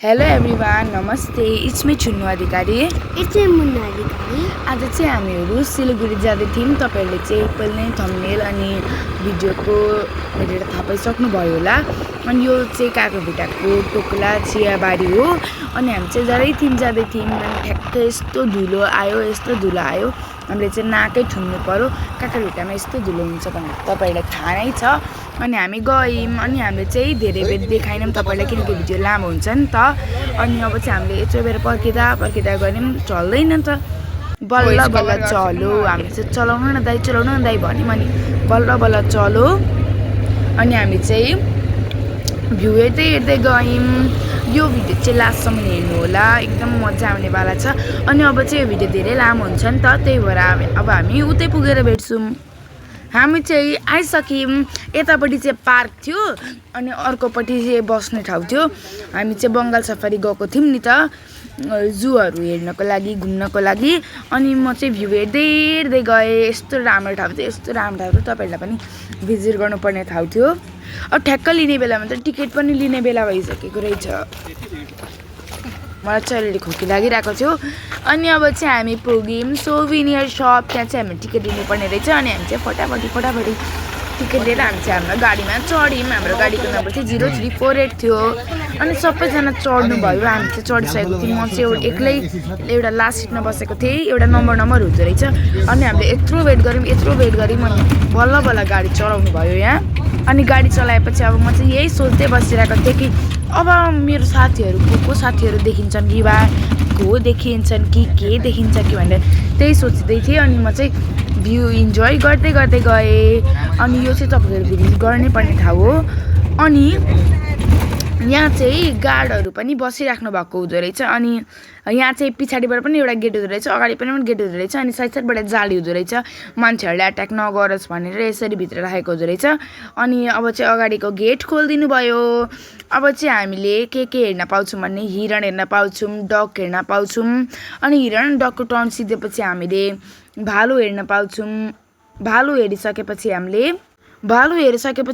Hello everyone, नमस्ते। It's me Chhunnu Adhikari. It's me Munnu Adhikari. आज चाहिँ हामीहरू सिलगढी जाँदै थियौँ। तपाईँहरूले चाहिँ पहिले नै थम्बनेल अनि भिडियोको हेरेर थाहा पाइसक्नुभयो होला। अनि यो चाहिँ काँक्राभिट्टाको टोकला चियाबारी हो। अनि हामी चाहिँ जाँदै थियौँ अनि ठ्याक्कै यस्तो धुलो आयो। हामीले चाहिँ नाकै ठुन्नु पर्यो। काँक्राभिट्टामा यस्तो धुलो हुन्छ भनेर तपाईँहरूलाई थाहा नै छ। अनि हामी गयौँ अनि हामीले चाहिँ धेरै बेर देखाएनौँ तपाईँलाई, किनकि भिडियो लामो हुन्छ नि त। अनि अब चाहिँ हामीले यत्रो बेर पर्खिँदा गऱ्यौँ, चल्दैन त। बल्ल चल्यो। हामीले चाहिँ चलाउनु न दाइ भन्यौँ अनि बल्ल चल्यो। अनि हामी चाहिँ भ्यू हेर्दै गयौँ। यो भिडियो चाहिँ लास्टसम्म हेर्नु होला, एकदम मजा आउनेवाला छ। अनि अब चाहिँ यो भिडियो धेरै लामो हुन्छ नि त, त्यही भएर अब हामी उतै पुगेर भेट्छौँ। हामी चाहिँ आइसक्यौँ। यतापट्टि चाहिँ पार्क थियो अनि अर्कोपट्टि चाहिँ बस्ने ठाउँ थियो। हामी चाहिँ बङ्गाल सफारी गएको थियौँ नि त, जूहरू हेर्नको लागि, घुम्नको लागि। अनि म चाहिँ भ्यू हेर्दै गएँ। यस्तो राम्रो ठाउँ थियो, तपाईँहरूलाई पनि भिजिट गर्नुपर्ने ठाउँ थियो। अब ठ्याक्क लिने बेलामा त टिकट पनि लिने बेला भइसकेको रहेछ। मलाई चाहिँ अलिअलि खोकी लागिरहेको थियो। अनि अब चाहिँ हामी पुग्यौँ सोभिनियर सप। त्यहाँ चाहिँ हामी टिकट लिनुपर्ने रहेछ। अनि हामी चाहिँ फटाफटी टिकट लिएर हामी चाहिँ हाम्रो गाडीमा चढ्यौँ। हाम्रो गाडीको नम्बर चाहिँ 0348 थियो। अनि सबैजना चढ्नु भयो, हामी चाहिँ चढिसकेको थियौँ। म चाहिँ एक्लै एउटा लास्ट सिटमा बसेको थिएँ। एउटा नम्बर हुँदो रहेछ। अनि हामीले यत्रो वेट गऱ्यौँ अनि बल्ल गाडी चलाउनु भयो यहाँ। अनि गाडी चलाएपछि अब म चाहिँ यही सोच्दै बसिरहेको थिएँ कि अब मेरो को साथीहरू देखिन्छन् कि वा को देखिन्छन् कि के देखिन्छ कि भनेर त्यही सोच्दै थिएँ। अनि म चाहिँ भ्यू इन्जोय गर्दै गएँ। अनि यो चाहिँ तपाईँहरू भिजिट गर्नै पर्ने ठाउँ हो। अनि यहाँ चाहिँ गार्डहरू पनि बसिराख्नु भएको हुँदो रहेछ। अनि यहाँ चाहिँ पछाडिबाट पनि एउटा गेट हुँदो रहेछ, अगाडि पनि गेट हुँदो रहेछ। अनि साइडबाट जाली हुँदो रहेछ, मान्छेहरूले एट्याक नगरोस् भनेर यसरी भित्र राखेको हुँदो रहेछ। अनि अब चाहिँ अगाडिको गेट खोलिदिनु भयो। अब चाहिँ हामीले के हेर्न पाउँछौँ भने हिरण हेर्न पाउँछौँ, डक हेर्न पाउँछौँ। अनि हिरण डकको टर्न सिधेपछि हामीले भालु हेर्न पाउँछौँ। भालु हेरिसकेपछि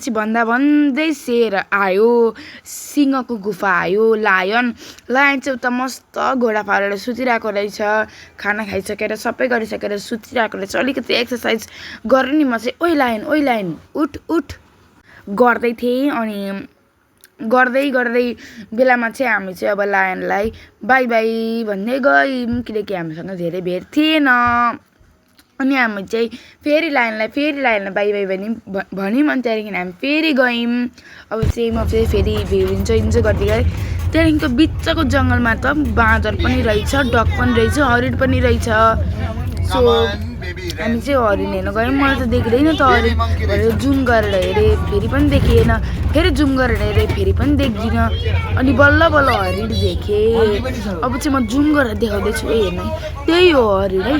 भन्दै शेर आयो, सिंहको गुफा आयो, लायन चाहिँ उता मस्त घोडा पारेर सुतिरहेको रहेछ। खाना खाइसकेर सबै गरिसकेर सुतिरहेको रहेछ। अलिकति एक्सर्साइज गरेँ नि म चाहिँ, ओइ लायन उठ गर्दै थिएँ। अनि गर्दै बेलामा चाहिँ हामी चाहिँ अब लायनलाई बाई भन्दै गयौँ, किनकि हामीसँग धेरै भेट थिएन। अनि हामी चाहिँ फेरि लायनलाई बाई भन्यौँ। अनि त्यहाँदेखि हामी फेरि गयौँ। अब चाहिँ म चाहिँ फेरि भ्यू इन्जोय गर्दै गएँ। त्यहाँदेखिको बिचको जङ्गलमा त बाँदर पनि रहेछ, डक पनि रहेछ, हरिण पनि रहेछ। सो हामी चाहिँ हरिण हेर्न गयौँ। मलाई त देख्दैन त हरिण भनेर जुम गरेर हेरेँ, फेरि पनि देखिएन। फेरि जुम गरेर हेरेँ, फेरि पनि देख्दिनँ। अनि बल्ल हरिण देखेँ। अब चाहिँ म जुम गरेर देखाउँदैछु, हेर्न त्यही हो हरिण है।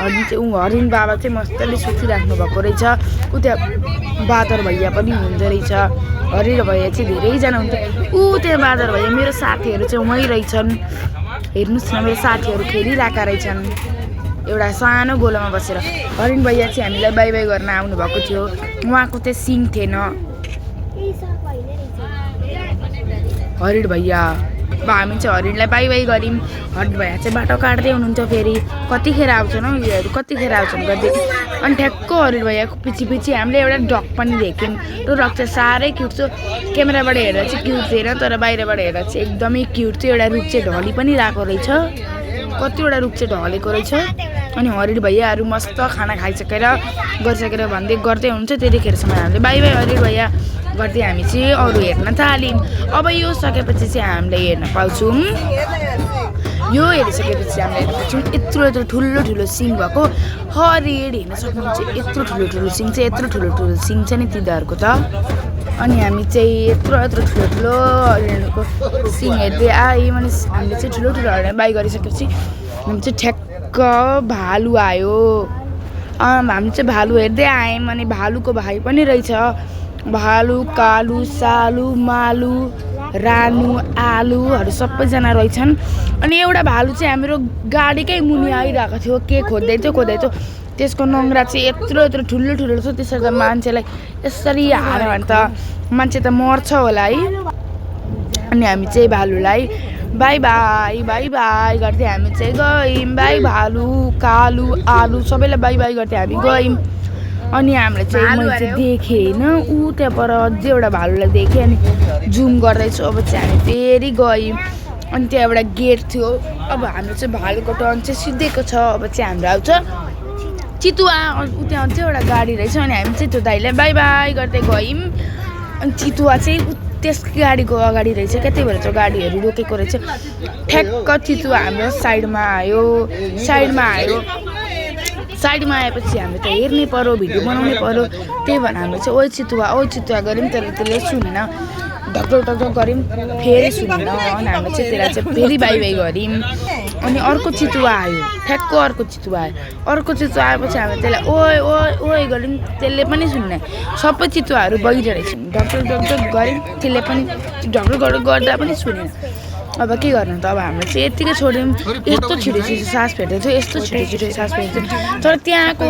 हरिण बाबा चाहिँ मजाले सुतिराख्नु भएको रहेछ। उता बाँदर भैया पनि हुँदो रहेछ। हरिण भैया चाहिँ धेरैजना हुन्थ्यो। त्यहाँ बाँदर भैया मेरो साथीहरू चाहिँ वहीँ रहेछन्। हेर्नुहोस् न, मेरो साथीहरू खेलिरहेका रहेछन् एउटा सानो गोलामा बसेर। हरिण भैया चाहिँ हामीलाई बाई गर्न आउनु भएको थियो। उहाँको चाहिँ सिङ थिएन। हरिण भैया अब हामी चाहिँ हरिणलाई बाई गऱ्यौँ। हरिण भैया चाहिँ बाटो काट्दै हुनुहुन्थ्यो। फेरि कतिखेर आउँछन् हौ योहरू, गर्दै। अनि ठ्याक्क हरिण भैयाको पछि हामीले एउटा डक पनि देख्यौँ। त्यो डक चाहिँ साह्रै क्युट थियो। क्यामेराबाट हेर्दा चाहिँ क्युट थिएन, तर बाहिरबाट हेर्दा चाहिँ एकदमै क्युट थियो। एउटा रुख चाहिँ ढली पनि रहेको रहेछ, कतिवटा रुख चाहिँ ढलेको रहेछ। अनि हरिण भैयाहरू मस्त खाना खाइसकेर गर्दै हुनुहुन्छ। त्यतिखेरसम्म हामीले बाई हरिण भैया गर्दै हामी चाहिँ अरू हेर्न थाल्यौँ। अब यो सकेपछि चाहिँ हामीले हेर्न पाउँछौँ, यत्रो ठुलो सिङ भएको हरिण हेर्न सक्नुहुन्छ। यत्रो ठुलो सिङ छ नि तिनीहरूको त। अनि हामी चाहिँ यत्रो ठुलो हरिणको सिङ हेर्दै आयौँ। अनि हामीले चाहिँ ठुलो हरिण बाई गरिसकेपछि हामी चाहिँ ठ्याक्क भालु आयो। हामी चाहिँ भालु हेर्दै आयौँ। अनि भालुको भाइ पनि रहेछ। भालु, कालु, सालु, मालु, रानु, आलुहरू सबैजना रहेछन्। अनि एउटा भालु चाहिँ हाम्रो गाडीकै मुनि आइरहेको थियो। के खोज्दै थियो। त्यसको नङ्ग्रा चाहिँ यत्रो ठुलो छ। त्यसरी त मान्छेलाई यसरी हाल्यो भने त मान्छे त मर्छ होला है। अनि हामी चाहिँ भालुलाई बाई बाई बाई बाई गर्दै हामी चाहिँ गयौँ बाई भालु कालु आलु सबैलाई बाई बाई गर्दै हामी गयौँ अनि हामीले चाहिँ मैले चाहिँ देखेँ होइन ऊ त्यहाँ पर अझै एउटा भालुलाई देखेँ अनि जुम गर्दैछु अब चाहिँ हामी फेरि गयौँ अनि त्यहाँ एउटा गेट थियो अब हाम्रो चाहिँ भालुको टर्न चाहिँ सिधैको छ अब चाहिँ हाम्रो आउँछ चितुवा ऊ त्यहाँ चाहिँ एउटा गाडी रहेछ अनि हामी चाहिँ त्यो दाइलाई बाई बाई गर्दै गयौँ अनि चितुवा चाहिँ त्यस गाडीको अगाडि रहेछ क्या त्यही भएर चाहिँ गाडीहरू रोकेको रहेछ ठ्याक्क चितुवा हाम्रो साइडमा आयो साइडमा आएपछि हामीले त हेर्नै पर्यो भिडियो बनाउनै पर्यो त्यही भएर हामीले चाहिँ ओ चितुवा गऱ्यौँ तर त्यसले सुनेन ढकढक गऱ्यौँ फेरि सुनेन अनि हामीले चाहिँ त्यसलाई चाहिँ फेरि बाई बाई गऱ्यौँ अनि अर्को चितुवा आयो ठ्याक्क अर्को चितुवा आएपछि हामीले त्यसलाई ओए ओए ओए गऱ्यौँ त्यसले पनि सुन्ने सबै चितुवाहरू बगिरहेको ढकढक गऱ्यौँ त्यसले पनि ढकढक गर्दा पनि सुनेन अब के गर्नु त अब हामीले चाहिँ यत्तिकै छोड्यौँ यस्तो छिटो सास फेर्दै थियो यस्तो छिटो सास फेर्दै थियो तर त्यहाँको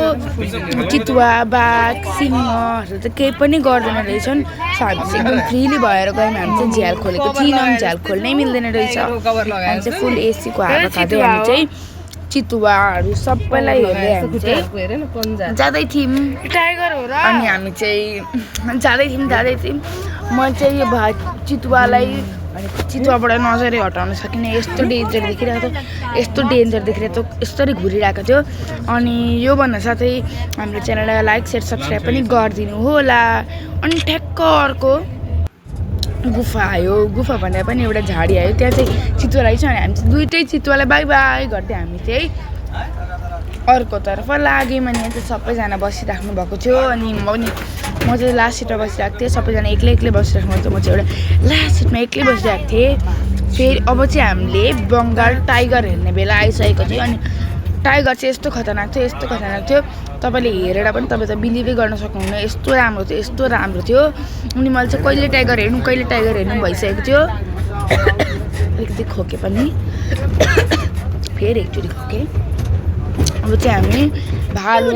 चितुवा बाघ सिंहहरू चाहिँ केही पनि गर्दैन रहेछन् सो हामी चाहिँ एकदम फ्रिली भएर गयौँ हामी चाहिँ झ्याल खोलेको थिएनौँ झ्याल खोल्नै मिल्दैन रहेछ हामी चाहिँ फुल एसीको हावा खाँदै हामी चाहिँ चितुवाहरू सबैलाई हेर्दै हामी चाहिँ जाँदै थियौँ टाइगर हो र अनि हामी चाहिँ जाँदै थियौँ म चाहिँ यो चितुवालाई अनि चितुवाबाट नजरै हटाउन सकिनँ यस्तो डेन्जर देखिरहेको थियो यस्तरी घुरिरहेको थियो अनि योभन्दा साथै हाम्रो च्यानललाई लाइक सेयर सब्सक्राइब पनि गरिदिनु होला अनि ठ्याक्क अर्को गुफा आयो गुफा भन्दा पनि एउटा झाडी आयो त्यहाँ चाहिँ चितुवा रहेछ अनि हामी चाहिँ दुइटै चितुवालाई बाई बाई गर्दै हामी चाहिँ अर्कोतर्फ लाग्यौँ अनि चाहिँ सबैजना बसिराख्नु भएको थियो अनि म चाहिँ लास्ट सिटमा बसिरहेको थिएँ सबैजना एक्लै बसिराख्नु थियो म चाहिँ एउटा लास्ट सिटमा एक्लै बसिरहेको थिएँ फेरि अब चाहिँ हामीले बङ्गाल टाइगर हेर्ने बेला आइसकेको थियो अनि टाइगर चाहिँ यस्तो खतरनाक थियो तपाईँले हेरेर पनि तपाईँ त बिलिभै गर्न सक्नुहुन्न यस्तो राम्रो थियो अनि मैले चाहिँ कहिले टाइगर हेर्नु भइसकेको थियो अलिकति खोकेँ पनि फेरि एकचोटि खोकेँ अब चाहिँ हामी भालु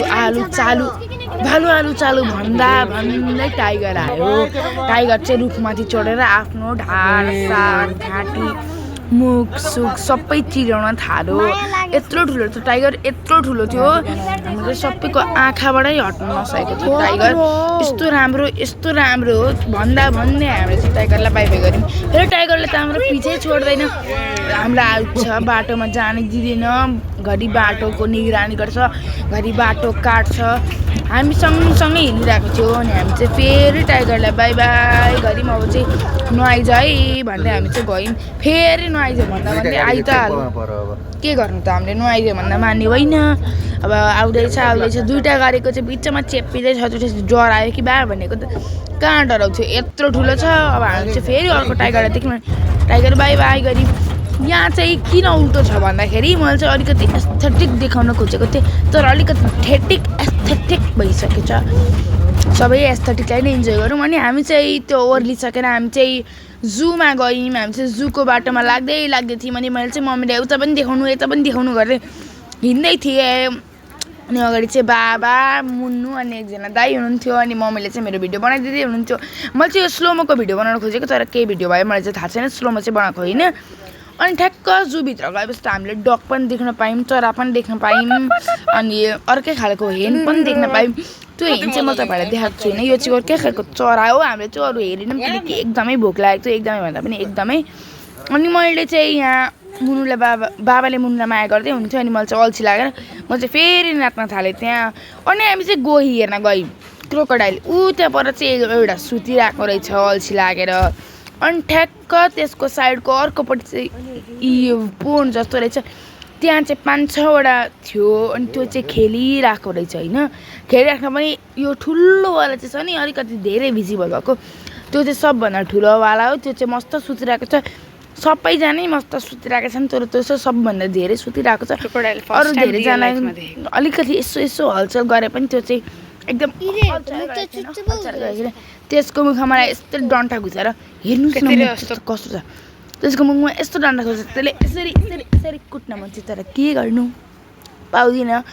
आलु चालु भन्दै टाइगर आयो टाइगर चाहिँ रुखमाथि चढेर आफ्नो ढाड साग घाँटी मुख सुख सबै चिराउन थाल्यो यत्रो ठुलो थियो टाइगर हाम्रो सबैको आँखाबाटै हट्न नसकेको थियो टाइगर यस्तो राम्रो हो भन्दै हामीले चाहिँ टाइगरलाई बाई बाई गऱ्यौँ फेरि टाइगरले त हाम्रो पिछै छोड्दैन हामीलाई आउँछ बाटोमा जान दिँदैन घरि बाटोको निगरानी गर्छ घरि बाटो काट्छ हामी सँगसँगै हिँडिरहेको थियो अनि हामी चाहिँ फेरि टाइगरलाई बाई बाई गऱ्यौँ अब चाहिँ नुहाइज है भन्दै हामी चाहिँ गयौँ फेरि नुहाइज भन्दै आइ त के गर्नु त हामीले नुहाइदियो भन्दा मान्ने होइन अब आउँदैछ दुइटा गाडीको चाहिँ बिचमा चेप्पिँदैछ त्यो डर आयो कि बा भनेको त कहाँ डराउँथ्यो यत्रो ठुलो छ अब हामी चाहिँ फेरि अर्को टाइगरलाई देख्यौँ टाइगर बाई बाई गऱ्यौँ यहाँ चाहिँ किन उल्टो छ भन्दाखेरि मैले चाहिँ अलिकति एस्थेटिक देखाउन खोजेको थिएँ तर अलिकति एस्थेटिक भइसकेको छ सबै एस्थेटिकलाई नै इन्जोय गरौँ अनि हामी चाहिँ त्यो ओर्लिसकेर हामी चाहिँ जूमा गयौँ हामी चाहिँ जूको बाटोमा लाग्दै थियौँ अनि मैले चाहिँ मम्मीले उता पनि देखाउनु गर्दै हिँड्दै थिएँ अनि अगाडि चाहिँ बाबा मुन्नु अनि एकजना दाइ हुनुहुन्थ्यो अनि मम्मीले चाहिँ मेरो भिडियो बनाइदिँदै हुनुहुन्थ्यो मैले चाहिँ यो स्लोमोको भिडियो बनाउन खोजेको तर केही भिडियो भयो मलाई चाहिँ थाहा छैन स्लोमो चाहिँ बनाएको होइन अनि ठ्याक्क जूभित्र गएपछि त हामीले डग पनि देख्न पायौँ चरा पनि देख्न पायौँ अनि अर्कै खालको हेन पनि देख्न पायौँ त्यो हेन चाहिँ म तपाईँहरूलाई देखाएको छुइनँ यो चाहिँ अर्कै खालको चरा हो हामीले चाहिँ अरू हेरेनौँ किनकि एकदमै भोक लागेको थियो एकदमै भन्दा पनि एकदमै अनि मैले चाहिँ यहाँ मुनुलाई बाबाले मुनुलाई माया गर्दै हुन्थ्यो अनि मलाई चाहिँ अल्छी लागेर म चाहिँ फेरि नाच्न थालेँ त्यहाँ अनि हामी चाहिँ गोही हेर्न गयौँ क्रोकोडाइल ऊ त्यहाँ पर चाहिँ एउटा सुतिरहेको रहेछ अल्छी लागेर अनि ठ्याक्क त्यसको साइडको अर्कोपट्टि चाहिँ यो पोन्ड जस्तो रहेछ त्यहाँ चाहिँ 5-6वटा थियो अनि त्यो चाहिँ खेलिरहेको रहेछ होइन खेलिराख्न पनि यो ठुलोवाला चाहिँ छ नि अलिकति धेरै भिजिबल भएको त्यो चाहिँ सबभन्दा ठुलोवाला हो त्यो चाहिँ मस्त सुतिरहेको छ सबैजना मस्त सुतिरहेको छन् तर त्यो चाहिँ सबभन्दा धेरै सुतिरहेको छ अरू धेरैजना अलिकति यसो हलचल गरे पनि त्यो चाहिँ एकदम त्यसको मुखमा यस्तो डन्ठा घुसेर हेर्नुहोस् न कस्तो छ त्यसको मुखमा यस्तो डन्ठा घुसेर त्यसले यसरी कुट्न मन चाहिँ तर के गर्नु पाउँदिनँ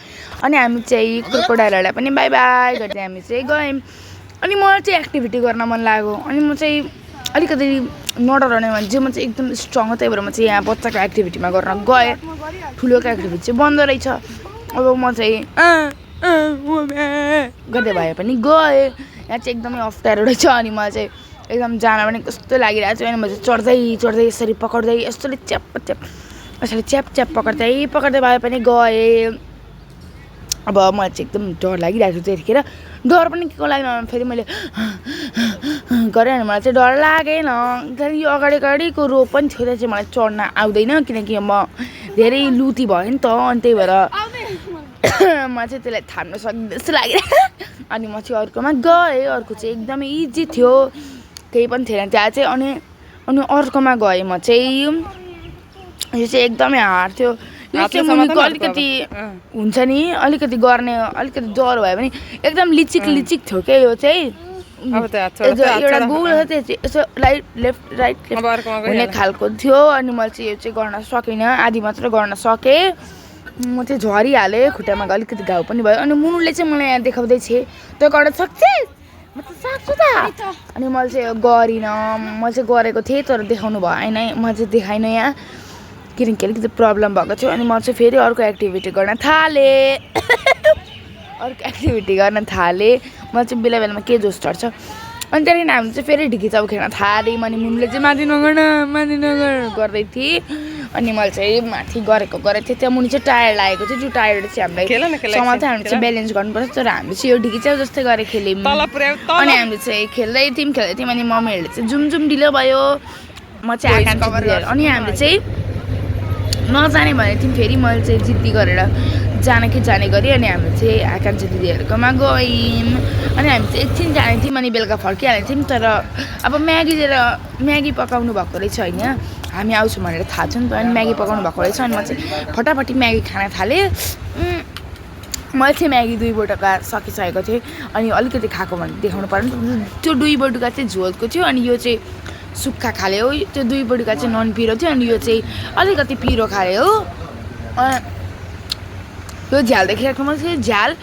अनि हामी चाहिँ क्रोकोडाइलहरूलाई पनि बाई बाई गर्दै हामी चाहिँ गयौँ अनि मलाई चाहिँ एक्टिभिटी गर्न मन लाग्यो अनि म चाहिँ अलिकति नडराउने मान्छे म चाहिँ एकदम स्ट्रङ हो त्यही भएर म चाहिँ यहाँ बच्चाको एक्टिभिटीमा गर्न गएँ ठुलोको एक्टिभिटी चाहिँ बन्द रहेछ अब म चाहिँ गर्दै भए पनि गएँ यहाँ चाहिँ एकदमै अप्ठ्यारो रहेछ अनि मलाई चाहिँ एकदम जान पनि कस्तो लागिरहेको छ अनि म चाहिँ चढ्दै चढ्दै यसरी पक्र्दै यसरी च्याप पक्र्दै भए पनि गएँ अब मलाई चाहिँ एकदम डर लागिरहेको थियो त्यतिखेर डर पनि के को लागेन फेरि मैले गरेँ अनि मलाई चाहिँ डर लागेन त्यहाँदेखि यो अगाडिको रो पनि थियो त्यहाँ चाहिँ मलाई चढ्न आउँदैन किनकि म धेरै लुती भएँ नि त अनि त्यही भएर मलाई चाहिँ त्यसलाई थाम्न सक्दैन जस्तो लागिरहेको अनि म चाहिँ अर्कोमा गएँ अर्को चाहिँ एकदमै इजी थियो केही पनि थिएन त्यहाँ चाहिँ अनि अर्कोमा गएँ म चाहिँ यो चाहिँ एकदमै हार्ड थियो यो चाहिँ मुनिको अलिकति हुन्छ नि अलिकति गर्ने अलिकति डर भयो भने एकदम लिचिक थियो क्या यो चाहिँ एउटा गोल छ त्यो चाहिँ यसो लेफ्ट राइट हुने खालको थियो अनि मैले चाहिँ यो चाहिँ गर्न सकिनँ आधी मात्र गर्न सकेँ म चाहिँ झरिहालेँ खुट्टामा अलिकति घाउ पनि भयो अनि मुनुले चाहिँ मलाई यहाँ देखाउँदै थिएँ तँ गर्न सक्छस् म त सक्छु त अनि मैले चाहिँ गरिनँ म चाहिँ गरेको थिएँ तर देखाउनु भएन म चाहिँ देखाइनँ यहाँ किनकि अलिकति प्रब्लम भएको थियो अनि म चाहिँ फेरि अर्को एक्टिभिटी गर्न थालेँ म चाहिँ बेला बेलामा के जोस चढ्छ अनि त्यहाँदेखि हामी चाहिँ फेरि ढिकीचाउ खेल्न थाल्यौँ अनि मुनले चाहिँ माथि नगर गर्दै थिएँ अनि मैले चाहिँ माथि गरेको थिएँ त्यहाँ मुनि चाहिँ टायर लागेको थियो जो टायर चाहिँ हामीलाई समाउँथ्यो हामीले चाहिँ ब्यालेन्स गर्नुपर्छ तर हामीले चाहिँ यो ढिकीचाउ जस्तै गरेर खेल्यौँ अनि हामीले चाहिँ खेल्दै थियौँ अनि मम्मीहरूले चाहिँ जुम ढिलो भयो म चाहिँ आकाङ्क्षा अनि हामीले चाहिँ नजाने भनेको थियौँ फेरि मैले चाहिँ जिद्दी गरेर जाने गरी अनि हामी चाहिँ आकाङ्क्षा दिदीहरूकोमा गयौँ अनि हामी चाहिँ एकछिन जाने थियौँ अनि बेलुका फर्किहालेको थियौँ तर अब म्यागी पकाउनु भएको रहेछ होइन हामी आउँछौँ भनेर थाहा छ नि त अनि म्यागी पकाउनु भएको रहेछ अनि म चाहिँ फटाफटी म्यागी खान थालेँ मैले चाहिँ म्यागी 2 बटुका सकिसकेको थिएँ अनि अलिकति खाएको भने देखाउनु पर्यो नि त्यो 2 बटुका चाहिँ झोलको थियो अनि यो चाहिँ सुक्खा खाले हो त्यो 2 बटुका चाहिँ नन पिरो थियो अनि यो चाहिँ अलिकति पिरो खाले हो त्यो झ्याल देखिरहेको मैले चाहिँ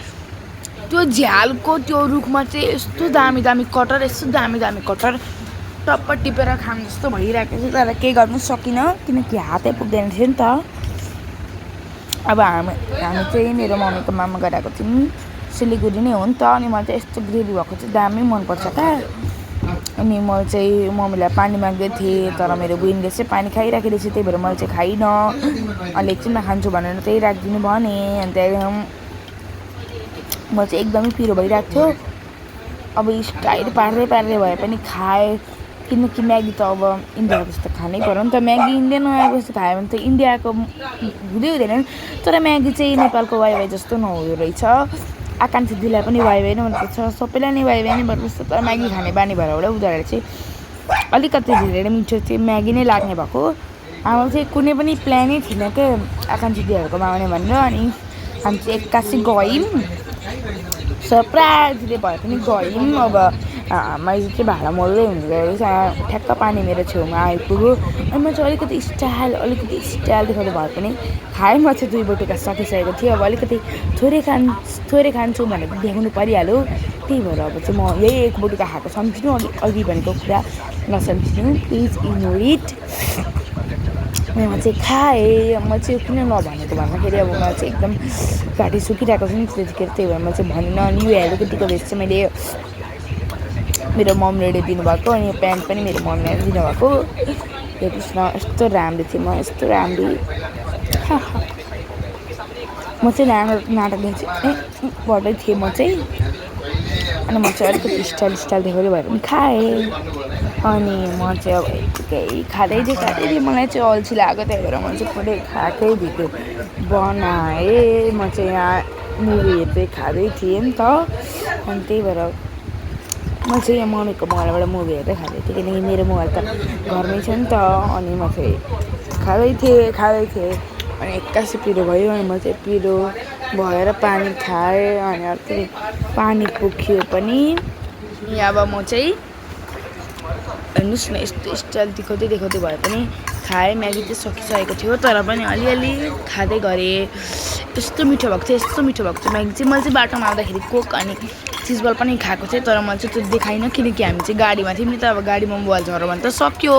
त्यो झ्यालको त्यो रुखमा चाहिँ यस्तो दामी कटर टप्प टिपेर खानु जस्तो भइरहेको थियो तर केही गर्नु सकिनँ किनकि हातै पुग्दैन थियो नि त अब हामी चाहिँ मेरो मम्मीको मामा गएको थियौँ सिलिगुडी नै हो नि त अनि मलाई चाहिँ यस्तो ग्रेभी भएको चाहिँ दामी मनपर्छ त अनि म चाहिँ मम्मीलाई पानी माग्दै थिएँ तर मेरो बहिनीले चाहिँ पानी खाइराखेको रहेछ त्यही भएर मैले चाहिँ खाइनँ अनि एकछिनमा खान्छु भनेर त्यही राखिदिनु भने अनि त्यहाँदेखि म चाहिँ एकदमै पिरो भइरहेको थियो अब स्टाइल पार्दै भए पनि खाएँ किनकि म्यागी त अब इन्डियाको जस्तो खानै पर्यो नि त म्यागी इन्डियन आएको जस्तो खायो भने त इन्डियाको हुँदैन तर म्यागी चाहिँ नेपालको वाइवाई जस्तो नहुँदो रहेछ आकाङ्क्षा दिदीलाई पनि वाइवाई नै मनपर्छ सबैलाई नै वाइवाई नै मनपर्छ तर म्यागी खाने बानी भएर एउटा उनीहरू चाहिँ अलिकति धेरै मिठो चाहिँ म्यागी नै लाग्ने भएको हाम्रो चाहिँ कुनै पनि प्लानै थिएन क्या आकाङ्क्षा दिदीहरूकोमा आउने भनेर अनि हामी चाहिँ एक्कासी गयौँ सरप्राइजले भए पनि गयौँ अब मैले चाहिँ भाडा मोल्दै हुँदै ठ्याक्क पानी मेरो छेउमा आइपुग्यो अनि म चाहिँ अलिकति स्टाइल देखाउँदै भए पनि खाएँ म चाहिँ 2 बटुका सकिसकेको थियो अब अलिकति थोरै खान्छु भनेर देखाउनु परिहाल्यो त्यही भएर अब चाहिँ म यही 1 बटुका खाएको सम्झिनु अघि भनेको कुरा नसम्झिनु प्लिज इग्नोर इट म चाहिँ खाएँ म चाहिँ किन नभनेको भन्दाखेरि अब मलाई चाहिँ एकदम घाँटी सुकिरहेको छ नि त्यतिखेर त्यही भएर म चाहिँ भनिनँ अनि यो हेलोकेटीको भेस्ट चाहिँ मैले मेरो मम्मीले दिनुभएको अनि यो प्यान्ट पनि मेरो मम्मीले दिनुभएको हेर्नुहोस् न यस्तो राम्रो थिएँ म यस्तो राम्रो म चाहिँ नाटक दिन्छु पढ्दै थिएँ म चाहिँ अनि म चाहिँ अलिकति स्टाइल देखाउँदै भए पनि खाएँ अनि म चाहिँ अब केही खाँदै थिएँ मलाई चाहिँ अल्छी लाग्यो त्यही भएर म चाहिँ पुरै खाएकै भिडियो बनाएँ म चाहिँ यहाँ मुभी हेर्दै खाँदै थिएँ नि त अनि त्यही भएर म चाहिँ यहाँ मम्मीको मोबाइलबाट मुभी हेर्दै खाँदै थिएँ किनकि मेरो मोबाइल त घरमै छ नि त अनि म चाहिँ खाँदै थिएँ अनि एक्कासी पिरो भयो अनि म चाहिँ पिरो भएर पानी खाएँ अनि अर्को पानी पुग्यो पनि अब म चाहिँ हेर्नुहोस् न यस्तो स्टाइल देखाउँदै भए पनि खाएँ म्यागी चाहिँ सकिसकेको थियो तर पनि अलिअलि खाँदै गरेँ यस्तो मिठो भएको थियो म्यागी चाहिँ मैले चाहिँ बाटोमा आउँदाखेरि कोक अनि चिज बल पनि खाएको थिएँ तर मैले चाहिँ त्यो देखाइनँ किनकि हामी चाहिँ गाडीमा थियौँ नि त अब गाडीमा मोबाइल झऱ्यो भने त सक्यो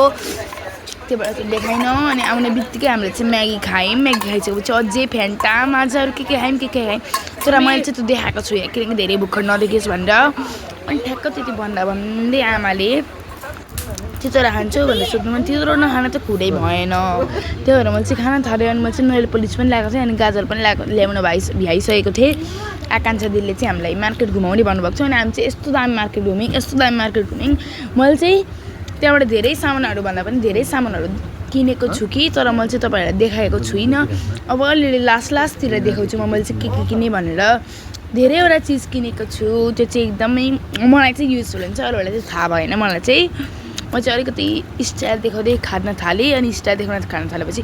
त्यो भएर चाहिँ देखाइनँ अनि आउने बित्तिकै हामीले चाहिँ म्यागी खायौँ म्यागी खाइसकेपछि अझै फ्यान्टा माजाहरू के खायौँ खायौँ तर मैले चाहिँ त्यो देखाएको छु यहाँ किनकि धेरै भुक्खर नदेखियोस् भनेर अनि ठ्याक्क त्यति भन्दै आमाले चितरा खान्छु भनेर सोध्नु त्यत्रो नखान त खुदै भएन त्यही भएर मैले चाहिँ खान थालेँ अनि मैले चाहिँ नेल पलिस पनि ल्याएको थिएँ अनि गाजर पनि ल्याउन भ्याइसकेको थिएँ आकाङ्क्षा दिदीले चाहिँ हामीलाई मार्केट घुमाउने भन्नुभएको थियो अनि हामी चाहिँ यस्तो दामी मार्केट घुम्यौँ यस्तो दामी मार्केट घुम्यौँ मैले चाहिँ त्यहाँबाट धेरै सामानहरू भन्दा पनि धेरै सामानहरू किनेको छु कि तर मैले चाहिँ तपाईँहरूलाई देखाएको छुइनँ अब अलिअलि लास्टतिर देखाउँछु मैले चाहिँ के किनेँ भनेर धेरैवटा चिज किनेको छु त्यो चाहिँ एकदमै मलाई चाहिँ युजफुल हुन्छ अरूहरूलाई चाहिँ थाहा भएन मलाई चाहिँ म चाहिँ अलिकति स्टाइल देखाउँदै खान थालेँ अनि स्टाइल देखाउन खान थालेपछि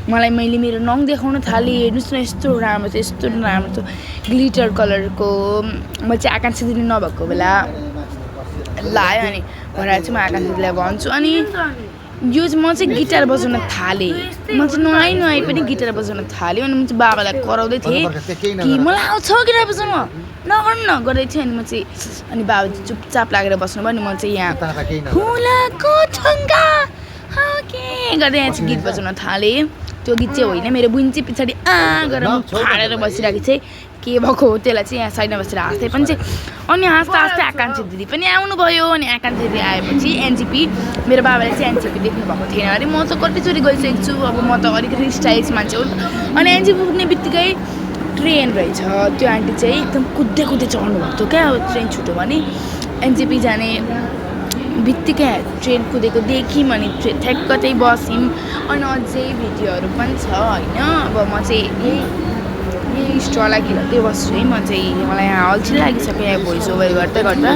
मैले मेरो नङ देखाउन थालेँ हेर्नुहोस् न यस्तो राम्रो छ यस्तो राम्रो छ ग्लिटर कलरको म चाहिँ आकाङ्क्षा दिदी नभएको बेला लायो अनि भएर चाहिँ म आकाङ्क्षा दिदीलाई भन्छु अनि यो चाहिँ म चाहिँ गिटार बजाउन थालेँ म चाहिँ नुहाई पनि गिटार बजाउन थाल्यो अनि म चाहिँ बाबालाई कराउँदै थिएँ कि मलाई आउँछ गिटार बजाउन नगर्नु न गर्दै थियो अनि म चाहिँ अनि बाबा चाहिँ चुपचाप लागेर बस्नुभयो अनि म चाहिँ यहाँ फुलको ठुङ्गा गर्दै यहाँ चाहिँ गीत बजाउन थालेँ त्यो गीत चाहिँ होइन मेरो बुइन चाहिँ पछाडि गरेर फाडेर बसिरहेको चाहिँ के भएको हो त्यसलाई चाहिँ यहाँ साइडमा बसेर हाँस्दै पनि चाहिँ अनि हाँस्दै आकाङ्क्षा दिदी पनि आउनुभयो अनि आकाङ्क्षा दिदी आएपछि एनजिपी मेरो बाबाले चाहिँ एनजिपी देख्नु भएको थिएन अरे म त कतिचोटि गइसकेको छु अब म त अलिकति स्टाइलिस मान्छे हो अनि एनजिपी पुग्ने बित्तिकै ट्रेन रहेछ त्यो आन्टी चाहिँ एकदम कुद्दै चढ्नु भएको थियो क्या अब ट्रेन छुट्यो भने एनजिपी जाने बित्तिकै ट्रेन कुदेको देख्यौँ अनि ठ्याक्क चाहिँ बस्यौँ अनि अझै भिडियोहरू पनि छ होइन अब म चाहिँ यही स्टललाई खेल्दै बस्छु है म चाहिँ मलाई यहाँ अल्छी लागिसक्यो यहाँ भोइस ओभर गर्दा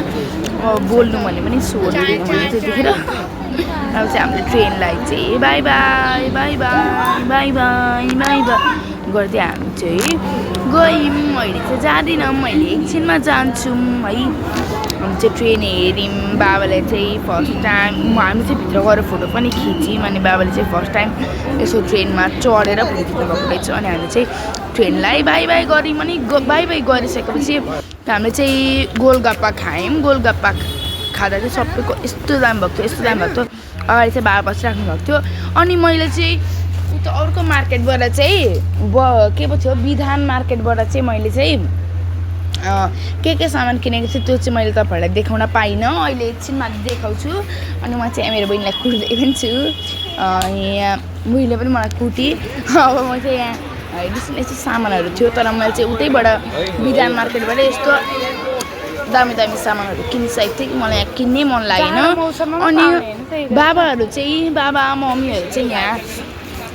अब बोल्नु भने पनि सोधेको मैले त्यतिखेर अब चाहिँ हामीले ट्रेनलाई चाहिँ by by by by by by by by गर्दै हामी चाहिँ गयौँ अहिले चाहिँ जाँदिनँ मैले एकछिनमा जान्छु है हामी चाहिँ ट्रेन हेऱ्यौँ बाबाले चाहिँ फर्स्ट टाइम हामी चाहिँ भित्र गएर फोटो पनि खिच्यौँ अनि बाबाले चाहिँ फर्स्ट टाइम यसो ट्रेनमा चढेर फोटो खिच्नु भएको रहेछ अनि हामी चाहिँ ट्रेनलाई बाई बाई गऱ्यौँ अनि बाई बाई गरिसकेपछि हामीले चाहिँ गोलगप्पा खायौँ गोलगप्पा खाँदा चाहिँ सबैको यस्तो दाम भएको थियो यस्तो दाम भएको थियो अगाडि चाहिँ बाबा बसिराख्नु भएको थियो अनि मैले चाहिँ उता अर्को मार्केटबाट चाहिँ के पो थियो विधान मार्केटबाट चाहिँ मैले चाहिँ के सामान किनेको थिएँ त्यो चाहिँ मैले तपाईँहरूलाई देखाउन पाइनँ अहिले एकछिनमा देखाउँछु अनि म चाहिँ मेरो बहिनीलाई कुट्दै पनि छु यहाँ बहिनीले पनि मलाई कुटी अब म चाहिँ यहाँ यस्तो सामानहरू थियो तर मैले चाहिँ उतैबाट विधान मार्केटबाट यस्तो दामी दामी सामानहरू किनिसकेको थिएँ कि मलाई यहाँ किन्नै मन लागेन अनि बाबाहरू चाहिँ बाबा मम्मीहरू चाहिँ यहाँ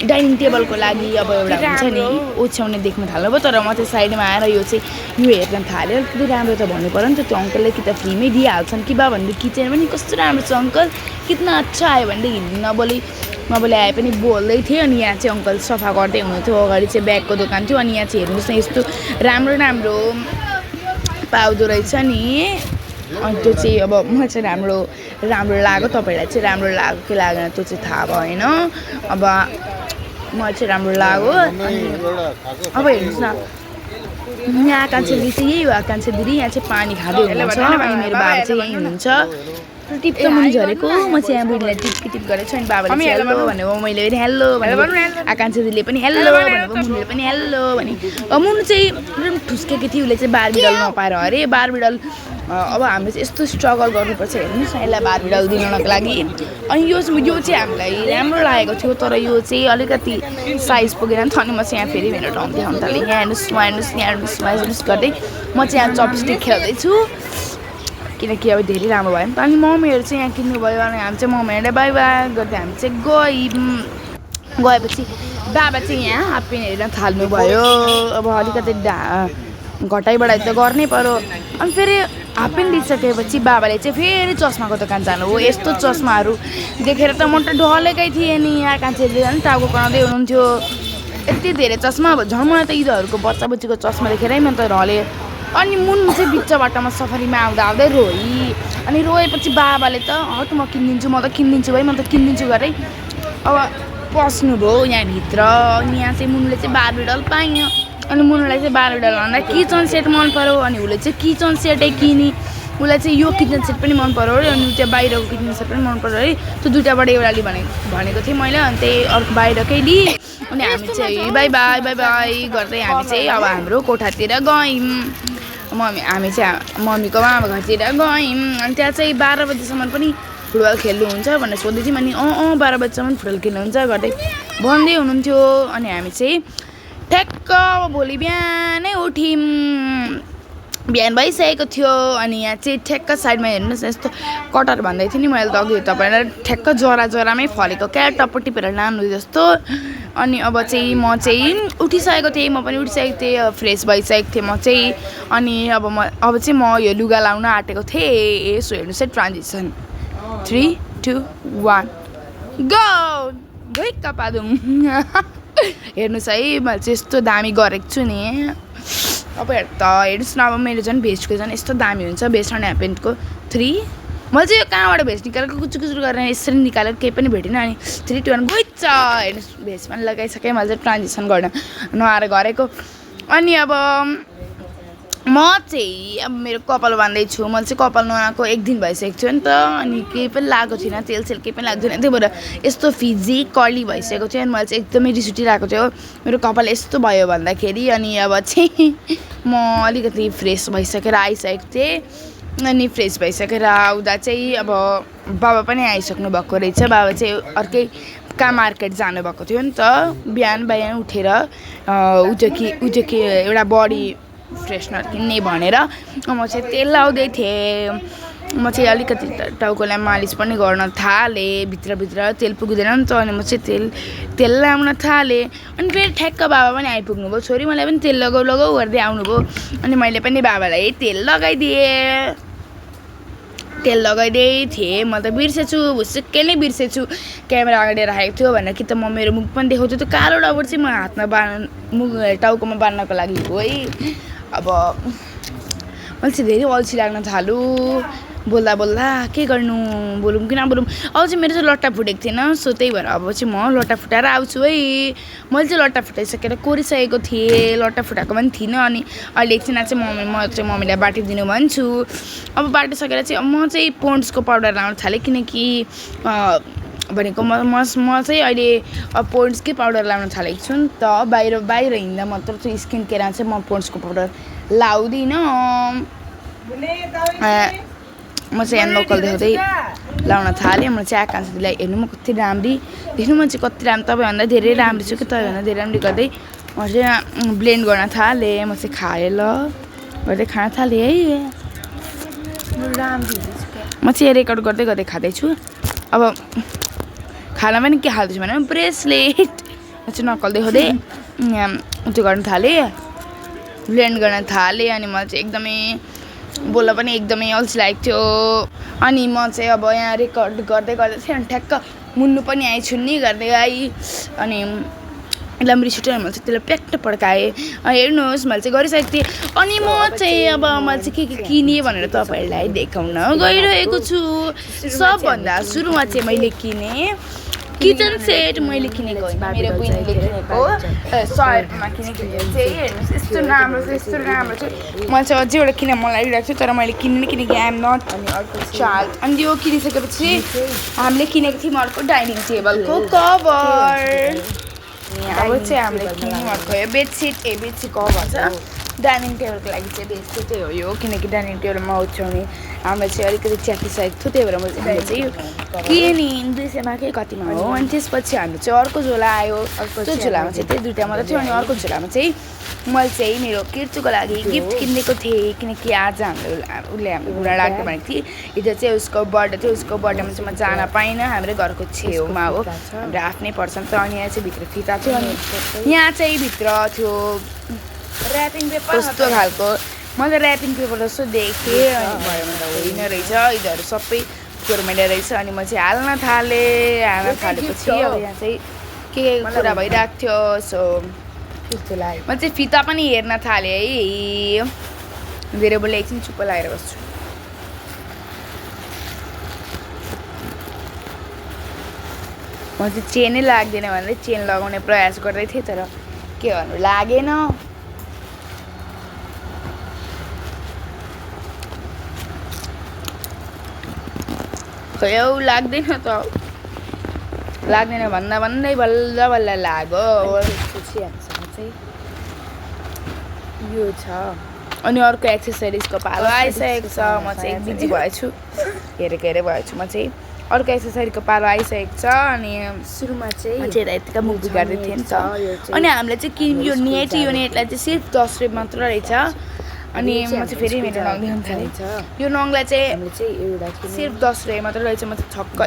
डाइनिङ टेबलको लागि अब एउटा हुन्छ नि ओछ्याउने देख्न थाल्नुभयो तर म चाहिँ साइडमा आएर यो चाहिँ यो हेर्न थाल्यो अलिकति राम्रो त भन्नु पऱ्यो नि त त्यो अङ्कलले कि त फ्रीमै दिइहाल्छन् कि बा भन्दै किचन पनि कस्तो राम्रो छ अङ्कल कितना अच्छा आयो भनेदेखि नबोले आए पनि बोल्दै थिएँ अनि यहाँ चाहिँ अङ्कल सफा गर्दै हुनुहुन्थ्यो अगाडि चाहिँ ब्यागको दोकान थियो अनि यहाँ चाहिँ हेर्नुहोस् न यस्तो राम्रो राम्रो पाउँदो रहेछ नि अनि त्यो चाहिँ अब मलाई चाहिँ राम्रो लाग्यो तपाईँहरूलाई चाहिँ राम्रो लाग्यो कि लागेन त्यो चाहिँ थाहा भएन अब मलाई चाहिँ राम्रो लाग्यो अब हेर्नुहोस् न यहाँ आकाङ्क्षा दिदी चाहिँ यही हो आकाङ्क्षा दिदी यहाँ चाहिँ पानी खाँदै हुनुहुन्छ अनि मेरो बाबा चाहिँ यहीँ हुनुहुन्छ टिप त मुनि झरेको म चाहिँ यहाँ बुढीलाई टिप गरेको छु अनि बाबाले चाहिँ हेलो भन्यो मैले पनि हेलो भन्यो आकाङ्क्षा दिदीले पनि हेलो भन्यो मुनुले पनि हेलो भने मुनु चाहिँ एकदम ठुस्केकी थियो उसले चाहिँ बारबिडल नपाएर अरे बारबिडल अब हामीले चाहिँ यस्तो स्ट्रगल गर्नुपर्छ हेर्नुहोस् न यसलाई बारबिडल दिनको लागि अनि यो चाहिँ हामीलाई राम्रो लागेको थियो तर यो चाहिँ अलिकति साइज पुगेन नि त अनि म चाहिँ यहाँ फेरि मेरो ठाउँ देखाउनु थालेँ यहाँ हेर्नुहोस् गर्दै म चाहिँ यहाँ चपस्टिक खेल्दैछु किनकि अब धेरै राम्रो भयो नि त अनि मम्मीहरू चाहिँ यहाँ किन्नुभयो अनि हामी चाहिँ मम्मीहरूले बाई बाई गर्दै हामी चाहिँ गएपछि बाबा चाहिँ यहाँ हाफ पेन हेरेर थाल्नुभयो अब अलिकति घटाइ बढाइ त गर्नै पर्यो अनि फेरि हाफ पेन लिइसकेपछि बाबाले चाहिँ फेरि चस्माको दोकान जानु हो यस्तो चस्माहरू देखेर त म त ढलेकै थिएँ नि यहाँ कान्छेले झन् टाउको कराउँदै हुनुहुन्थ्यो यति धेरै चस्मा अब झन् मलाई त यिनीहरूको बच्चा बच्चीको चस्मा देखेरै म त ढलेँ अनि मुनु चाहिँ बिच बाटोमा सफारीमा आउँदै रोइ अनि रोएपछि बाबाले त हट म किनिदिन्छु भाइ म त किनिदिन्छु गरेँ अब पस्नुभयो यहाँभित्र अनि यहाँ चाहिँ मुनुले चाहिँ बारबिडल पाइयो अनि मुनुलाई चाहिँ बारबिडल भन्दा किचन सेट मन पर्यो अनि उसले चाहिँ किचन सेटै किनी उसलाई चाहिँ यो किचन सेट पनि मन पर्यो अरे अनि त्यो बाहिरको किचन सेट पनि मन पर्यो अरे त्यो दुइटाबाट एउटा लि भनेको थिएँ मैले अनि त्यही अर्को बाहिरकै लिएँ अनि हामी चाहिँ बाई बाई बाई बाई गर्दै हामी चाहिँ अब हाम्रो कोठातिर गयौँ हामी चाहिँ मम्मीको मामा घरतिर गयौँ अनि त्यहाँ चाहिँ 12 बजीसम्म पनि फुटबल खेल्नुहुन्छ भनेर सोध्दै थियौँ अनि 12 बजीसम्म फुटबल खेल्नुहुन्छ गर्दै भन्दै हुनुहुन्थ्यो अनि हामी चाहिँ ठ्याक्क भोलि बिहानै उठ्यौँ बिहान भइसकेको थियो अनि यहाँ चाहिँ ठ्याक्क साइडमा हेर्नुहोस् यस्तो कटर भन्दै थिएँ नि मैले त अघि तपाईँलाई ठ्याक्क जरामै फलेको क्या टप्पो टिपेर लानु जस्तो अनि अब चाहिँ म चाहिँ उठिसकेको थिएँ म पनि उठिसकेको थिएँ फ्रेस भइसकेको थिएँ म चाहिँ अनि अब चाहिँ म यो लुगा लाउन आँटेको थिएँ यसो हेर्नुहोस् है ट्रान्जिसन 3 2 1 गो गइक्क पादुङ हेर्नुहोस् है मैले चाहिँ यस्तो दामी गरेको छु नि अब हेर्नुहोस् न अब मेरो झन् भेस्टको झन् यस्तो दामी हुन्छ भेस्ट र ह्याफ प्यान्टको 3 मैले चाहिँ यो कहाँबाट भेस्ट निकालेको कुचुकुचु गरेर यसरी निकालेको केही पनि भेटेन अनि 3 2 1 गइच हेर्नुहोस् भेस्ट पनि लगाइसकेँ मैले चाहिँ ट्रान्जिसन गर्न नआएर गरेको अनि अब म चाहिँ अब मेरो कपाल बान्दैछु मैले चाहिँ कपाल नुहाएको 1 दिन भइसकेको थियो नि त अनि केही पनि लगाएको थिएन तेल केही पनि लाग्दैन त्यही भएर यस्तो फिजी कर्ली भइसकेको थियो अनि मैले चाहिँ एकदमै रिस उठिरहेको थियो मेरो कपाल यस्तो भयो भन्दाखेरि अनि अब चाहिँ म अलिकति फ्रेस भइसकेर आइसकेको थिएँ अनि फ्रेस भइसकेर आउँदा चाहिँ अब बाबा पनि आइसक्नु भएको रहेछ बाबा चाहिँ अर्कै कहाँ मार्केट जानुभएको थियो नि त बिहान उठेर उयो के एउटा बडी फ्रेसनर किन्ने भनेर म चाहिँ तेल लाउँदै थिएँ म चाहिँ अलिकति टाउकोलाई मालिस पनि गर्न थालेँ भित्रभित्र तेल पुग्दैन नि त अनि म चाहिँ तेल लाउन थालेँ अनि फेरि ठ्याक्क बाबा पनि आइपुग्नु भयो छोरी मलाई पनि तेल लगाउ गर्दै आउनुभयो अनि मैले पनि बाबालाई तेल लगाइदिए थिएँ म त बिर्सेछु भुसुक्कै नै बिर्सेछु क्यामेरा अगाडि राखेको थियो भनेर कि त म मेरो मुख पनि देखाउँछु त्यो कालो डबर चाहिँ म हातमा टाउकोमा बान्नको लागि हो है अब मैले चाहिँ धेरै अल्छी लाग्न थाल्यो बोल्दा के गर्नु बोलौँ कि नबोलौँ अब चाहिँ मेरो चाहिँ लट्टा फुटेको थिएन सो त्यही भएर अब चाहिँ म लट्टा फुटाएर आउँछु है मैले चाहिँ लट्टा फुटाइसकेर कोरिसकेको थिएँ लट्टा फुटाएको पनि थिइनँ अनि अहिले एकछिन चाहिँ म चाहिँ मम्मीलाई बाटिदिनु भन्छु अब बाटिसकेर चाहिँ म चाहिँ पोन्ड्सको पाउडर लाउन थालेँ किनकि भनेको म चाहिँ अहिले पोन्ड्सकै पाउडर लाउन थालेको छु नि त बाहिर हिँड्दा मात्र चाहिँ स्किन केयरमा चाहिँ म पोन्ड्सको पाउडर लाउँदिनँ म चाहिँ यहाँ नकल देखाउँदै लाउन थालेँ म चाहिँ आकाश दिदीलाई हेर्नु म कति राम्री देख्नु म चाहिँ कति राम्रो तपाईँभन्दा धेरै राम्रो छु कि तपाईँभन्दा धेरै राम्रो गर्दै म चाहिँ ब्लेन्ड गर्न थालेँ म चाहिँ खाएँ ल गर्दै खान थालेँ है म चाहिँ रेकर्ड गर्दै खाँदैछु अब खाना पनि के हाल्दैछु भने ब्रेसलेट म चाहिँ नकल देखाउँदै त्यो गर्न थालेँ ब्लेन्ड गर्न थालेँ अनि म चाहिँ एकदमै बोल्न पनि एकदमै अल्छी लागेको थियो अनि म चाहिँ अब यहाँ रेकर्ड गर्दै थिएँ अनि ठ्याक्क मुन्नु पनि आएँ छुन्नी गर्दै आएँ अनि एकदम रिस उठ्यो मैले चाहिँ त्यसलाई प्याक्ट पड्काएँ हेर्नुहोस् मैले चाहिँ गरिसकेको थिएँ अनि म चाहिँ अब मैले चाहिँ के किनेँ भनेर तपाईँहरूलाई देखाउन गइरहेको छु सबभन्दा सुरुमा चाहिँ मैले किनेँ किचन सेट मैले किनेको होइन मेरो बहिनीले किनेको 100 रुपियाँमा किनेको चाहिँ हेर्नुहोस् यस्तो राम्रो चाहिँ मैले चाहिँ अझै एउटा किन मन लागिरहेको थियो तर मैले किन्ने किनकि आइएम नट अनि अर्को चार्ज अनि यो किनिसकेपछि हामीले किनेको थियौँ अर्को डाइनिङ टेबलको कभर अब चाहिँ हामीले किन्यौँ अर्को यो बेडसिट कभर छ डाइनिङ टेबलको लागि चाहिँ बेडसिटै हो यो किनकि डाइनिङ टेबलमा ओछ्याउने हाम्रो चाहिँ अलिकति च्यातिसकेको थियो त्यही भएर मैले चाहिँ किने 200 मा कतिमा हो अनि त्यसपछि हाम्रो चाहिँ अर्को झोला आयो त्यो झोलामा चाहिँ त्यही दुइटा मात्रै थियो अनि अर्को झोलामा चाहिँ मैले चाहिँ मेरो किर्चुको लागि गिफ्ट किनेको थिएँ किनकि आज उसले हाम्रो बुढा राख्नु भनेको थिएँ हिजो चाहिँ उसको बर्थडे थियो उसको बर्थडेमा चाहिँ म जान पाइनँ हाम्रो घरको छेउमा हो हाम्रो आफ्नै पर्छ नि त अनि यहाँ चाहिँ भित्र फिता थियो अनि यहाँ चाहिँ भित्र थियो ऱ्यापिङ पेपर कस्तो खालको मैले ऱ्यापिङ पेपर जस्तो देखेँ अनि भएन त होइन रहेछ यिनीहरू सबै गोर्मेन्ट रहेछ अनि म चाहिँ हाल्न थालेपछि अब यहाँ चाहिँ के कुरा भइरहेको थियो सो म चाहिँ फिता पनि हेर्न थालेँ है धेरै बोले एकछिन चुप्प लागेर बस्छु म चाहिँ चेनै लाग्दैन भनेर चेन लगाउने प्रयास गर्दै थिएँ तर के गर्नु लागेन खै लाग्दैन त लाग्दैन भन्दा भन्दै बल्ल बल्ल लाग्यो त्यसपछि हामीसँग चाहिँ यो छ अनि अर्को एक्सेसरिजको पालो आइसकेको छ म चाहिँ एक बिजी भएछु हेरेको भएछु म चाहिँ अर्को एक्सेसरीको पालो आइसकेको छ अनि सुरुमा चाहिँ यतिका मुभी गर्दै थिएँ नि त अनि हामीले चाहिँ किन्यो यो नेटलाई चाहिँ सिर्फ 10 रुपियाँ मात्र रहेछ अनि म चाहिँ फेरि मेरो नङ देखाउन थालेँ यो नङलाई चाहिँ सिर्फ 10 रुपियाँ मात्र रहेछ म चाहिँ छक्क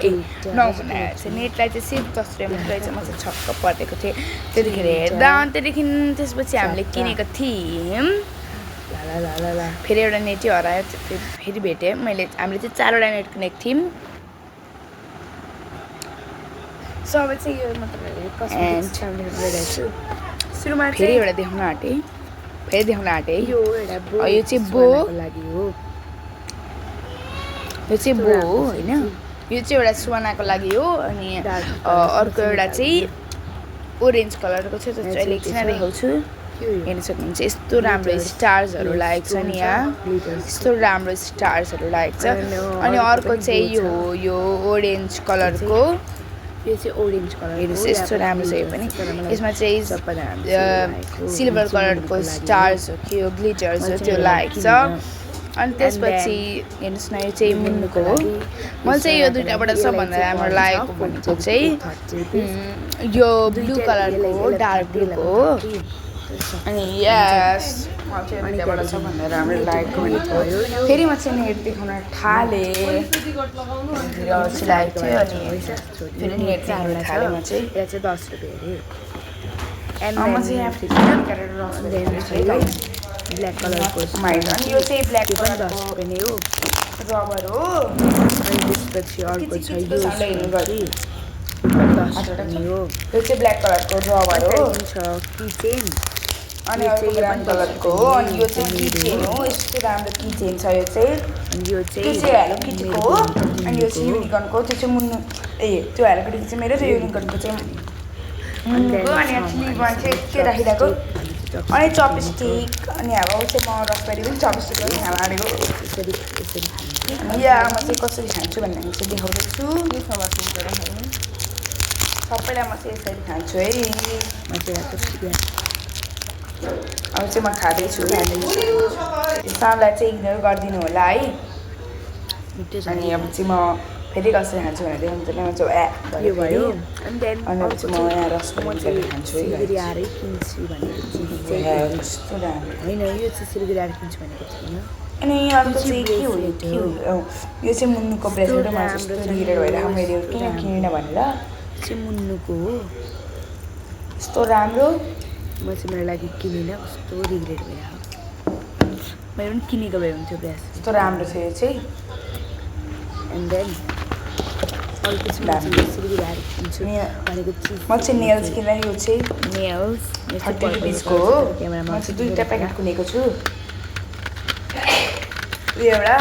नङ बनाएर चाहिँ नेटलाई चाहिँ सिर्फ 10 रुपियाँ मात्र रहेछ म चाहिँ छक्क परेको थिएँ त्यतिखेर हेर्दा अनि त्यहाँदेखि त्यसपछि हामीले किनेको थियौँ फेरि एउटा नेटै हरायो फेरि भेटेँ हामीले चाहिँ 4वटा नेट किनेको थियौँ सबै चाहिँ यो मात्र सुरुमा फेरि एउटा देखाउन आँटेँ यो एउटा यो चाहिँ बो लागि हो यो चाहिँ बो हो होइन यो चाहिँ एउटा सुवानाको लागि हो अनि अर्को एउटा चाहिँ ओरेन्ज कलरको छ त्यो चाहिँ एकछिन देखाउँछु हेर्न सक्नुहुन्छ यस्तो राम्रो स्टार्सहरू लागेको छ नि यहाँ यस्तो राम्रो स्टार्सहरू लागेको छ अनि अर्को चाहिँ यो ओरेन्ज कलरको यो चाहिँ ओरेन्ज कलर हेर्नुहोस् यस्तो राम्रो छ यो पनि यसमा चाहिँ सिल्भर कलरको स्टार्स हो कि यो ग्लिटर्स हो त्यो लागेको छ अनि त्यसपछि हेर्नुहोस् न यो चाहिँ मुन्नुको हो मलाई चाहिँ यो दुइटाबाट सबभन्दा राम्रो लागेको भनेको चाहिँ यो ब्लू कलरको हो डार्क ब्लूको हो अनि यस दुइटाबाट सबभन्दा राम्रो लागेको भनेको फेरि म चाहिँ नेट देखाउन थालेँ फेरि अल्छी लागेको थियो अनि फेरि नेट देखाउन थालेँ म चाहिँ यहाँ चाहिँ 10 रुपियाँ अरे म चाहिँ यहाँ ब्ल्याक कलरको अनि यो चाहिँ ब्ल्याक पनि 10 रुपियाँ नै हो रबर हो अनि त्यसपछि अर्को छ यो 10 रुपियाँ हो यो चाहिँ ब्ल्याक कलरको रबर हो छ किचेन अनि अर्को ब्राउन कलरको हो अनि यो चाहिँ किचेन हो यस्तो राम्रो किचेन छ यो चाहिँ यो त्यो चाहिँ हेलो किटीको हो अनि यो चाहिँ युनिकर्नको त्यो चाहिँ मुन्नु त्यो हेलो किटीको चाहिँ मेरो त्यो युनिकर्नको चाहिँ मुन्नुको अनि एक्चुअली चाहिँ के राखिरहेको अनि चपस्टिक अनि अब चाहिँ म रसबेरी पनि चपस्टिक पनि खान आँटेको या म चाहिँ कसरी खान्छु भन्ने चाहिँ देखाउँदैछु सबैलाई म चाहिँ यसरी खान्छु है अब चाहिँ म खाँदैछु सानलाई चाहिँ इग्नोर गरिदिनु होला है अनि अब चाहिँ म फेरि कसरी खान्छु भनेर देखाउँदैन म चाहिँ यो भयो अनि चाहिँ म यहाँ रसबेरी खान्छु है कस्तो राम्रो होइन यो चाहिँ सिलगढी आएर किन्छु भनेको थिएन अनि अर्को चाहिँ के हो यो चाहिँ मुन्नुको ब्रेसलेट हो मलाई यस्तो रिग्रेट भइरहेको मैले किन किनेन भनेर चाहिँ मुन्नुको हो यस्तो राम्रो म चाहिँ मेरो लागि किनिनँ कस्तो रिग्रेट भइरहेको मैले पनि किनेको भए हुन्थ्यो ब्रेस यस्तो राम्रो छ यो चाहिँ एन्ड देन अर्को चाहिँ सिलगढी आएर किन्छु भनेको चिज म चाहिँ नेल्स किन्दा यो चाहिँ नेल्स 30 रुपिसको हो म चाहिँ 2टा प्याकेट किनेको छु यो एउटा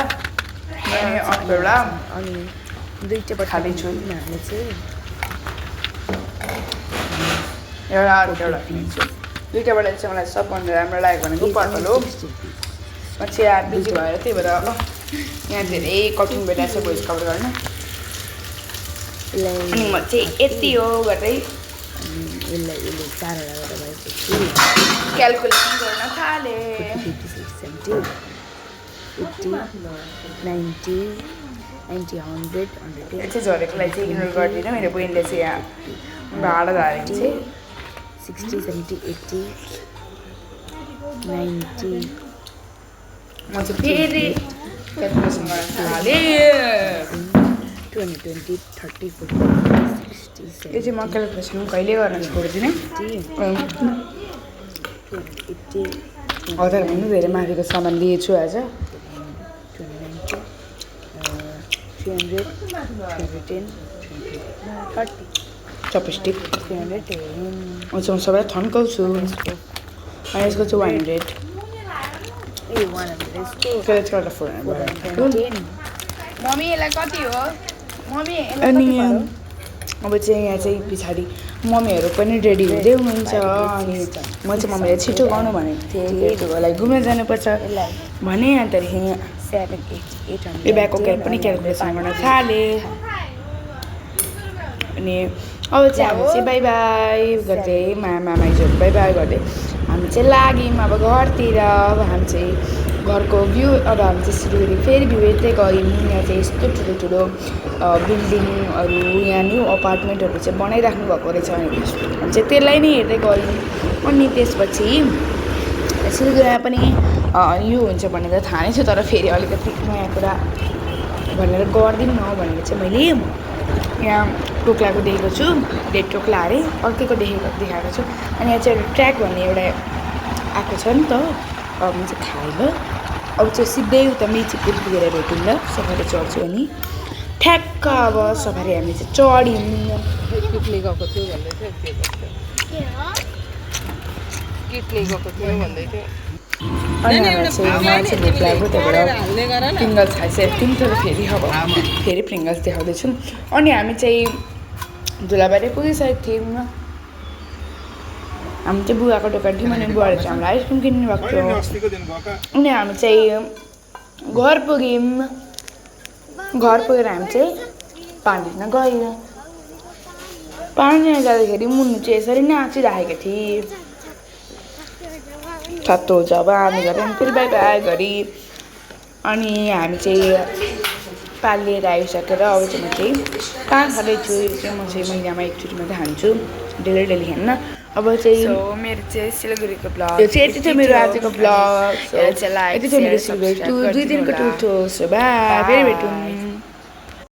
अनि अर्को एउटा अनि 2टा खाँदैछु हामीले चाहिँ एउटा अर्को एउटा किन्छु 2टाबाट चाहिँ मलाई सबभन्दा राम्रो लाग्यो भनेको पर्पल हो म चाहिँ यहाँ बिजी भएर त्यही भएर यहाँ धेरै कठिन भइरहेको छ भोइस कभर गर्न अनि म चाहिँ यति हो गर्दै यसले 4वटा गरेर भएपछि क्यालकुलेसन गर्न थालेँ 50 60 80 90 100 यो चाहिँ झरेकोलाई चाहिँ इग्नोर गरिदिनु मेरो बहिनीले चाहिँ यहाँ भाडा झारेको चाहिँ 60 70 80 90 म चाहिँ फेरि क्यालकुलेसन गर्न थालेँ 220 30 40 60 यो चाहिँ म क्यालकुलेसन कहिले गर्न छोडिदिने 80 हजुर भन्नु धेरै माथिको सामान लिएछु आज 300 310 30 चपस्टिक 310 म चाहिँ म सबैलाई थन्काउँछु अनि यसको चाहिँ 100 ए 100 यसको त्यसले गर्दा 400 मम्मी यसलाई कति हो मम्मी अनि अब चाहिँ यहाँ चाहिँ पछाडि मम्मीहरू पनि रेडी हुँदै हुनुहुन्छ अनि म चाहिँ मम्मीलाई छिटो गर्नु भनेको थिएँ त्यही लागि घुम्न जानुपर्छ भने अनि त्यहाँदेखि 7,800 यो ब्यागको क्याप पनि क्यालकुलेसन गर्न थालेँ अनि अब चाहिँ हामी चाहिँ बाई बाई गर्दै मामाइजूहरू बाई बाई गर्दै हामी चाहिँ लाग्यौँ अब घरतिर अब हामी चाहिँ घरको भ्यू अब हामी चाहिँ सिलगढी फेरि भ्यू हेर्दै गयौँ यहाँ चाहिँ यस्तो ठुलो ठुलो बिल्डिङहरू यहाँ न्यू अपार्टमेन्टहरू चाहिँ बनाइराख्नु भएको रहेछ अनि हामी चाहिँ त्यसलाई नै हेर्दै गयौँ अनि त्यसपछि सिलगढीमा पनि यो हुन्छ भनेर थाहा नै छ तर फेरि अलिकति नयाँ कुरा भनेर गरिदिउँ न भनेर चाहिँ मैले यहाँ टोक्लाको देखेको छु रेड टोक्ला अरे अर्कैको देखाएको छु अनि यहाँ चाहिँ एउटा ट्र्याक भन्ने एउटा आएको छ नि त अब म चाहिँ खाएँ ल अब चाहिँ सिधै उता मेची पुगेर भेटौँ ल सफारी चढ्छु अनि ठ्याक्क अब सफारी हामी चाहिँ चढ्यौँ किटले गएको थियो भन्दै थियो किटले गएको थियो भन्दै थियो अनि मलाई चाहिँ भोक लाग्यो त्यही भएर प्रिङ्गल्स खाइसकेको थियौँ तर फेरि अब फेरि प्रिङ्गल्स देखाउँदैछौँ अनि हामी चाहिँ धुलाबारी पुगिसकेको थियौँ हामी चाहिँ बुवाको दोकान थियौँ अनि बुवाले चाहिँ हामीलाई आइसक्रिम किन्नु भएको थियो अनि हामी चाहिँ घर पुग्यौँ घर पुगेर हामी चाहिँ पानी लिन गयौँ पानी लिन जाँदाखेरि मुन्नु चाहिँ यसरी नाचिराखेको थिएँ छत्तो जब हामी गऱ्यौँ फेरि बाई बाई गरी अनि हामी चाहिँ पानी लिएर आइसकेर अब चाहिँ म चाहिँ पान खाँदैछु यो चाहिँ म चाहिँ महिनामा एकचोटि मात्रै खान्छु डेली डेली खान्न अब चाहिँ मेरो चाहिँ सिलगढीको ब्लग यो चाहिँ यति थियो मेरो आजको ब्लग यति थियो मेरो सिलगढी 2 दिनको टुर थियो सो बाई फेरि भेटौँ